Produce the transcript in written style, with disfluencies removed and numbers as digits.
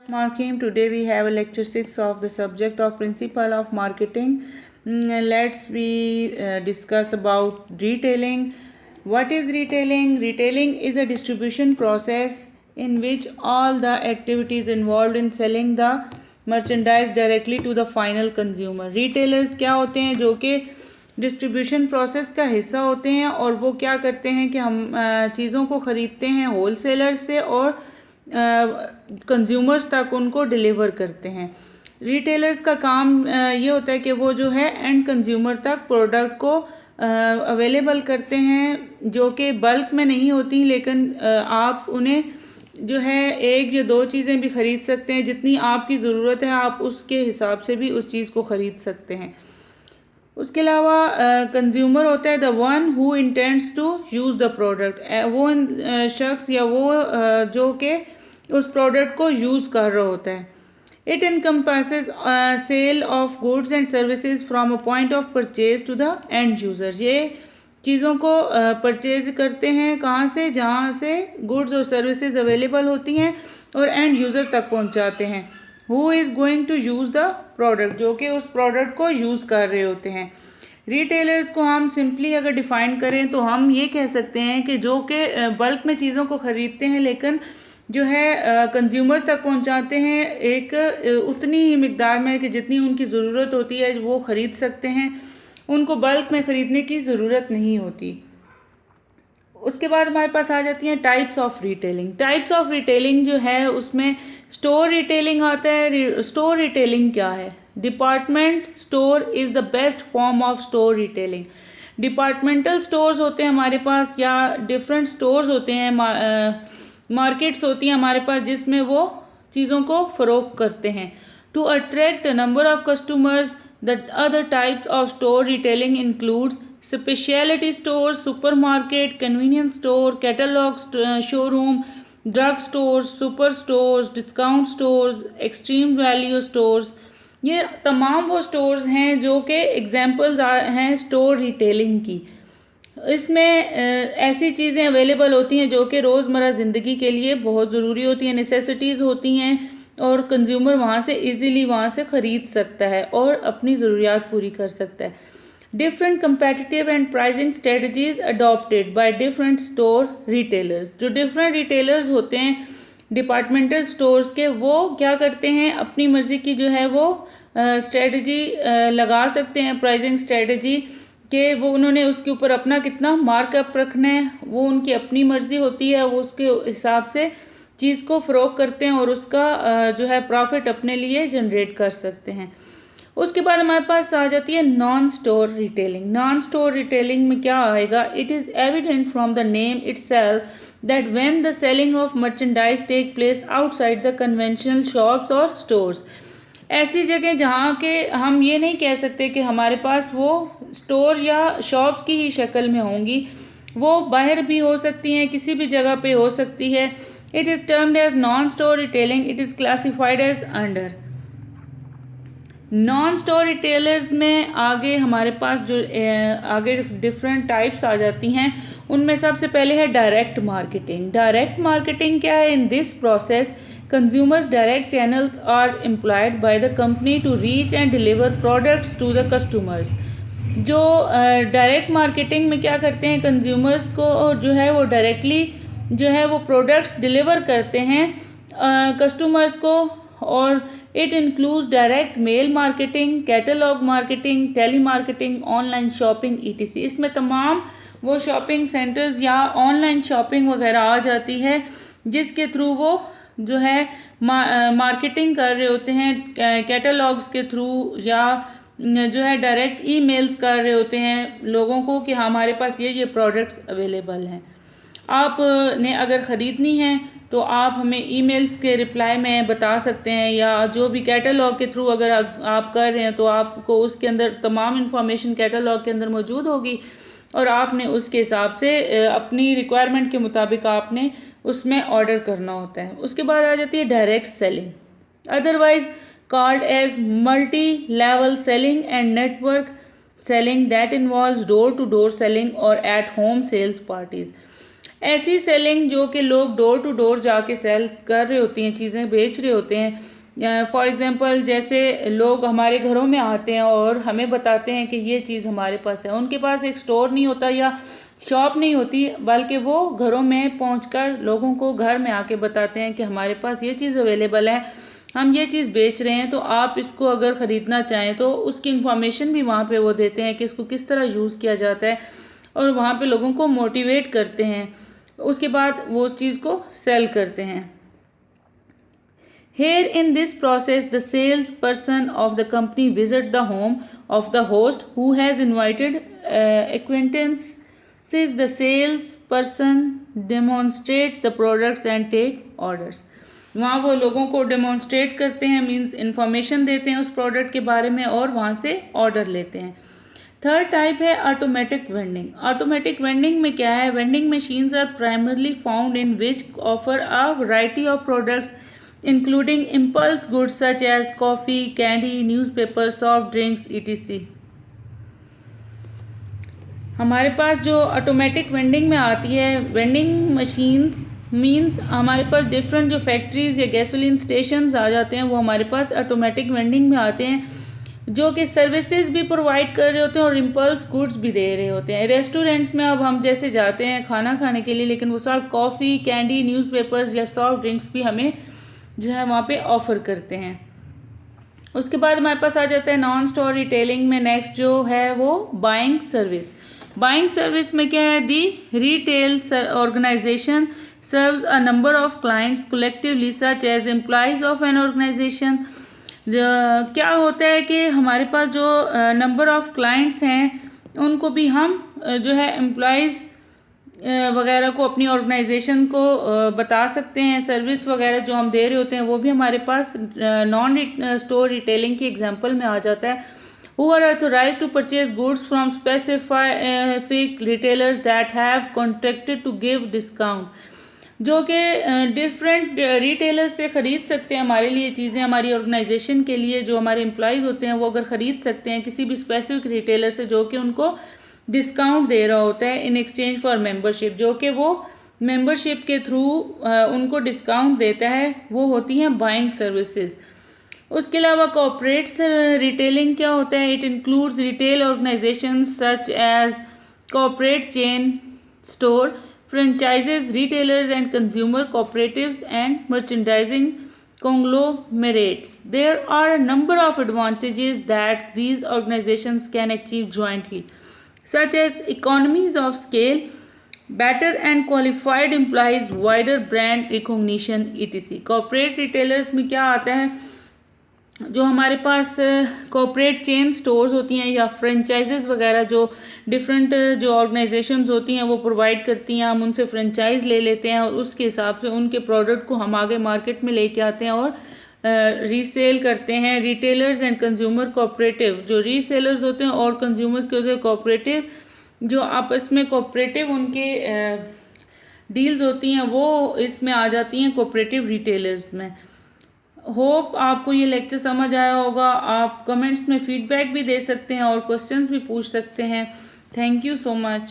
Markim. Today we have lecture 6 of the subject of principle of marketing. Let's we discuss about retailing. What is retailing? Retailing is a distribution process in which all the activities involved in selling the merchandise directly to the final consumer. Retailers क्या होते हैं जो कि distribution process का हिस्सा होते हैं और वो क्या करते हैं कि हम चीज़ों को ख़रीदते हैं होलसेलर से और कंज्यूमर्स तक उनको डिलीवर करते हैं। रिटेलर्स का काम ये होता है कि वो जो है एंड कंज्यूमर तक प्रोडक्ट को अवेलेबल करते हैं जो कि बल्क में नहीं होती, लेकिन आप उन्हें जो है एक या दो चीज़ें भी ख़रीद सकते हैं। जितनी आपकी ज़रूरत है आप उसके हिसाब से भी उस चीज़ को ख़रीद सकते हैं। उसके अलावा कंज्यूमर होता है the one who intends to use the product. वो शख्स या वो जो कि उस प्रोडक्ट को यूज़ कर रहा होता है। It encompasses sale of goods and services from a point of purchase to the end user. ये चीज़ों को परचेज करते हैं कहाँ से, जहाँ से गुड्स और सर्विसेज अवेलेबल होती हैं और एंड यूज़र तक पहुँचाते हैं। Who is going to use the product, जो कि उस प्रोडक्ट को यूज़ कर रहे होते हैं। रिटेलर्स को हम सिंपली अगर डिफ़ाइन करें तो हम ये कह सकते हैं कि जो कि बल्क में चीज़ों को ख़रीदते हैं लेकिन जो है कंज्यूमर्स तक पहुंचाते हैं एक उतनी ही मिकदार में कि जितनी उनकी ज़रूरत होती है वो ख़रीद सकते हैं, उनको बल्क में ख़रीदने की ज़रूरत नहीं होती। उसके बाद हमारे पास आ जाती हैं types of retailing. Types of retailing जो है उसमें स्टोर रिटेलिंग आता है। स्टोर रिटेलिंग क्या है? Department store is the best form of store retailing. Departmental stores होते हैं हमारे पास या डिफरेंट स्टोर्स होते हैं, मार्केट्स होती हैं हमारे पास जिसमें वो चीज़ों को फ़रोख्त करते हैं। To attract a number of customers the other types of store retailing includes speciality stores, supermarket, convenience store, catalogue showroom, drug stores, super stores, discount stores, extreme value stores. ये तमाम वो स्टोर्स हैं जो कि एग्जांपल्स हैं store retailing की। इसमें ऐसी चीज़ें अवेलेबल होती हैं जो कि रोज़मर्रा ज़िंदगी के लिए बहुत ज़रूरी होती हैं, नेसेसिटीज़ होती हैं और कंज्यूमर वहाँ से इजीली वहाँ से ख़रीद सकता है और अपनी ज़रूरियात पूरी कर सकता है। Different competitive and pricing strategies adopted by different store retailers. जो डिफरेंट रिटेलर्स होते हैं डिपार्टमेंटल स्टोर्स के, वो क्या करते हैं अपनी मर्ज़ी की जो है वो स्ट्रेटजी लगा सकते हैं, प्राइसिंग स्ट्रेटजी कि वो उन्होंने उसके ऊपर अपना कितना मार्कअप रखना है वो उनकी अपनी मर्ज़ी होती है। वो उसके हिसाब से चीज़ को फ़रोख्त करते हैं और उसका जो है प्रॉफिट अपने लिए जनरेट कर सकते हैं। उसके बाद हमारे पास आ जाती है non store retailing. Non store retailing में क्या आएगा? It is evident from the name itself that when the selling of merchandise take place outside the conventional shops और स्टोर्स। ऐसी जगह जहाँ के हम ये नहीं कह सकते कि हमारे पास वो स्टोर या शॉप्स की ही शक्ल में होंगी, वो बाहर भी हो सकती हैं, किसी भी जगह पे हो सकती है। It is termed as non store retailing. It is classified as under non store retailers में आगे हमारे पास जो आगे डिफरेंट टाइप्स आ जाती हैं उनमें सबसे पहले है डायरेक्ट मार्केटिंग। डायरेक्ट मार्केटिंग क्या है? In this process consumers direct channels are employed by the company to reach and deliver products to the customers. जो डायरेक्ट मार्केटिंग में क्या करते हैं, कंज्यूमर्स को जो है वो डायरेक्टली जो है वो प्रोडक्ट्स डिलीवर करते हैं कस्टमर्स को। और it includes direct mail marketing, catalogue marketing, telemarketing, online shopping ETC. इसमें तमाम वो शॉपिंग सेंटर्स या ऑनलाइन शॉपिंग वगैरह आ जाती है जिसके थ्रू वो जो है मार्केटिंग कर रहे होते हैं, कैटलॉग्स के थ्रू या जो है डायरेक्ट ईमेल्स कर रहे होते हैं लोगों को कि हमारे पास ये प्रोडक्ट्स अवेलेबल हैं। आपने अगर ख़रीदनी है तो आप हमें ईमेल्स के रिप्लाई में बता सकते हैं या जो भी कैटलॉग के थ्रू अगर आप कर रहे हैं तो आपको उसके अंदर तमाम इन्फॉर्मेशन कैटलॉग के अंदर मौजूद होगी और आपने उसके हिसाब से अपनी रिक्वायरमेंट के मुताबिक आपने उसमें ऑर्डर करना होता है। उसके बाद आ जाती है direct selling, otherwise called as multi level selling and network selling that involves door to door selling और एट होम सेल्स पार्टीज। ऐसी सेलिंग जो कि लोग डोर टू डोर जाके सेल कर रहे होते हैं, चीज़ें बेच रहे होते हैं। फॉर एग्ज़ाम्पल जैसे लोग हमारे घरों में आते हैं और हमें बताते हैं कि ये चीज़ हमारे पास है। उनके पास एक स्टोर नहीं होता या शॉप नहीं होती, बल्कि वो घरों में पहुंचकर लोगों को घर में आके बताते हैं कि हमारे पास ये चीज़ अवेलेबल है, हम ये चीज़ बेच रहे हैं, तो आप इसको अगर ख़रीदना चाहें तो उसकी इन्फॉर्मेशन भी वहाँ पे वो देते हैं कि इसको किस तरह यूज़ किया जाता है, और वहाँ पे लोगों को मोटिवेट करते हैं। उसके बाद वो चीज़ को सेल करते हैं। Here in this process, the salesperson of the company visit the home of the host who has invited acquaintances. The salesperson demonstrate the products and take orders. वहाँ वो लोगों को डेमोन्स्ट्रेट करते हैं, मीन्स इन्फॉर्मेशन देते हैं उस प्रोडक्ट के बारे में और वहाँ से ऑर्डर लेते हैं। थर्ड टाइप है ऑटोमेटिक वेंडिंग। ऑटोमेटिक वेंडिंग में क्या है? Vending machines are primarily found in which offer a variety of products including impulse goods such as coffee, candy, newspaper, soft drinks, etc. हमारे पास जो ऑटोमेटिक वेंडिंग में आती है, vending machines means हमारे पास different जो फैक्ट्रीज़ या गैसोलीन स्टेशंस आ जाते हैं, वो हमारे पास ऑटोमेटिक वेंडिंग में आते हैं, जो कि सर्विसेज भी प्रोवाइड कर रहे होते हैं और इम्पल्स गुड्स भी दे रहे होते हैं। रेस्टोरेंट्स में अब हम जैसे जाते हैं खाना खाने के लिए, लेकिन वो साथ कॉफ़ी, कैंडी, न्यूज़पेपर्स या सॉफ्ट ड्रिंक्स भी हमें जो है वहाँ पे ऑफ़र करते हैं। उसके बाद हमारे पास आ जाता है नॉन स्टोर रिटेलिंग में। नेक्स्ट जो है वो बाइंग सर्विस। बाइंग सर्विस में क्या है? The retail organisation serves a number of clients collectively such as employees of an organisation. क्या होता है कि हमारे पास जो नंबर ऑफ क्लाइंट्स हैं उनको भी हम जो है एम्प्लॉइज़ वगैरह को अपनी ऑर्गेनाइजेशन को बता सकते हैं। सर्विस वगैरह जो हम दे रहे होते हैं वो भी हमारे पास नॉन स्टोर रिटेलिंग की एग्जांपल में आ जाता है। Who are authorised to purchase goods from specific retailers that have contracted to give discount, जो कि डिफरेंट रिटेलर्स से ख़रीद सकते हैं हमारे लिए चीज़ें, हमारी ऑर्गेनाइजेशन के लिए। जो हमारे एम्प्लॉइज़ होते हैं वो अगर ख़रीद सकते हैं किसी भी स्पेसिफिक रिटेलर से जो कि उनको डिस्काउंट दे रहा होता है इन एक्सचेंज फॉर मेंबरशिप, जो कि वो मेंबरशिप के थ्रू उनको डिस्काउंट देता है, वो होती हैं बाइंग सर्विसेज। उसके अलावा कॉर्पोरेट रिटेलिंग क्या होता है? It includes retail organisation such as corporate chain store, franchises, retailers and consumer cooperatives and merchandising conglomerates. There are a number of advantages that these organizations can achieve jointly, such as economies of scale, better and qualified employees, wider brand recognition, etc. Corporate retailers में क्या आता है? जो हमारे पास corporate chain stores होती हैं या फ्रेंचाइजेज़ वगैरह जो डिफरेंट जो ऑर्गेनाइजेशंस होती हैं वो प्रोवाइड करती हैं, हम उनसे फ्रेंचाइज ले लेते हैं और उसके हिसाब से उनके प्रोडक्ट को हम आगे मार्केट में लेके आते हैं और रीसेल करते हैं। रिटेलर्स एंड कंज्यूमर कोऑपरेटिव, जो रीसेलर्स होते हैं और कंज्यूमर्स के होते हैं कोऑपरेटिव, जो आपस में कोऑपरेटिव उनके डील्स होती हैं वो इसमें आ जाती हैं कोऑपरेटिव रिटेलर्स में। होप आपको ये लेक्चर समझ आया होगा। आप कमेंट्स में फीडबैक भी दे सकते हैं और क्वेश्चंस भी पूछ सकते हैं। Thank you so much.